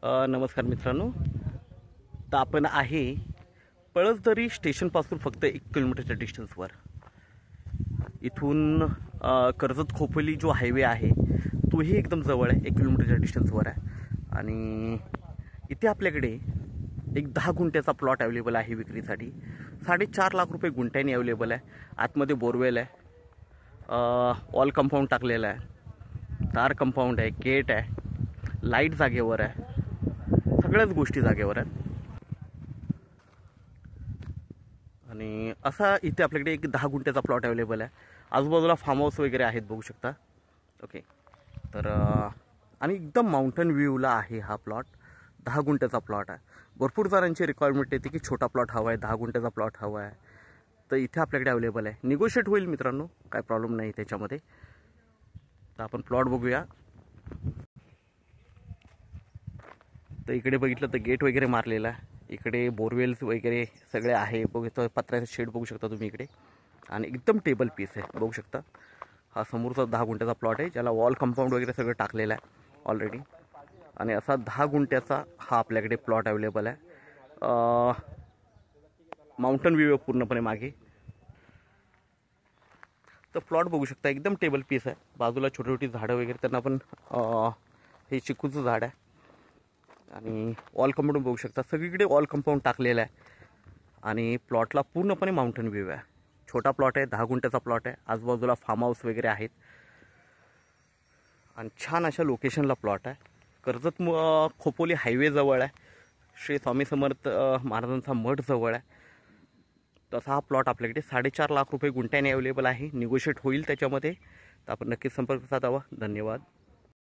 नमस्कार मित्रांनो. तर आपण आहे पळसदरी स्टेशनपासून फक्त 1 किलोमीटरच्या डिस्टन्सवर. इथून कर्जत खोपोली जो हायवे आहे तोही एकदम जवळ आहे, 1 किलोमीटरच्या डिस्टन्सवर आहे. आणि इथे आपल्याकडे एक 10 गुंठ्याचा प्लॉट अवेलेबल आहे विक्रीसाठी. 4.5 लाख रुपये गुंठ्याने अवेलेबल आहे. आतमध्ये बोरवेल आहे, ऑल कंपाऊंड टाकलेलं आहे, तार कंपाऊंड आहे, गेट आहे, लाईट जागेवर आहे, सगळ्याच गोष्टी जागेवर आहेत. आणि असा इथे आपल्याकडे एक 10 गुंठ्याचा प्लॉट अवेलेबल आहे. आजूबाजूला फार्म हाऊस वगैरे आहेत, बघू शकता. ओके, तर आणि एकदम माउंटन व्ह्यूला आहे हा प्लॉट. 10 गुंठ्याचा प्लॉट आहे. भरपूर जणांची रिक्वायरमेंट येते की छोटा प्लॉट हवा आहे, 10 गुंठ्याचा प्लॉट हवा आहे, तर इथे आपल्याकडे अवेलेबल आहे. निगोशिएट होईल मित्रांनो, काय प्रॉब्लेम नाही त्याच्यामध्ये. तर आपण प्लॉट बघूया. तर इकडे बघितलं तर गेट वगैरे मारलेला आहे. इकडे बोरवेल्स वगैरे सगळे आहे. बघू, पत्र्याचं शेड बघू शकता तुम्ही इकडे. आणि एकदम टेबल पीस आहे, बघू शकता. हा समोरचा 10 गुंठ्याचा प्लॉट आहे, ज्याला वॉल कंपाऊंड वगैरे सगळं टाकलेलं आहे ऑलरेडी. आणि असा 10 गुंठ्याचा हा आपल्याकडे प्लॉट अवेलेबल आहे. माउंटन व्ह्यू पूर्णपणे मागे. तर प्लॉट बघू शकता, एकदम टेबल पीस आहे. बाजूला छोटी छोटी झाडं वगैरे, त्यांना पण हे चिकूचं झाड आहे. आणि ऑल कंपाऊंड बघू शकता, सगळीकडे ऑल कंपाऊंड टाकलेलं आहे. आणि प्लॉटला पूर्णपणे माउंटन व्ह्यू आहे. छोटा प्लॉट आहे, 10 गुंठ्याचा प्लॉट आहे. आजूबाजूला फार्म हाऊस वगैरे आहेत. आणि छान अशा लोकेशनला प्लॉट आहे. कर्जत खोपोली हायवे जवळ आहे. श्री स्वामी समर्थ महाराजांचा मठ जवळ आहे. तसा हा प्लॉट आपल्याकडे 4.5 लाख रुपये गुंठ्याने अवेलेबल आहे. निगोशिएट होईल त्याच्यामध्ये. तर आपण नक्कीच संपर्क साधावा. धन्यवाद.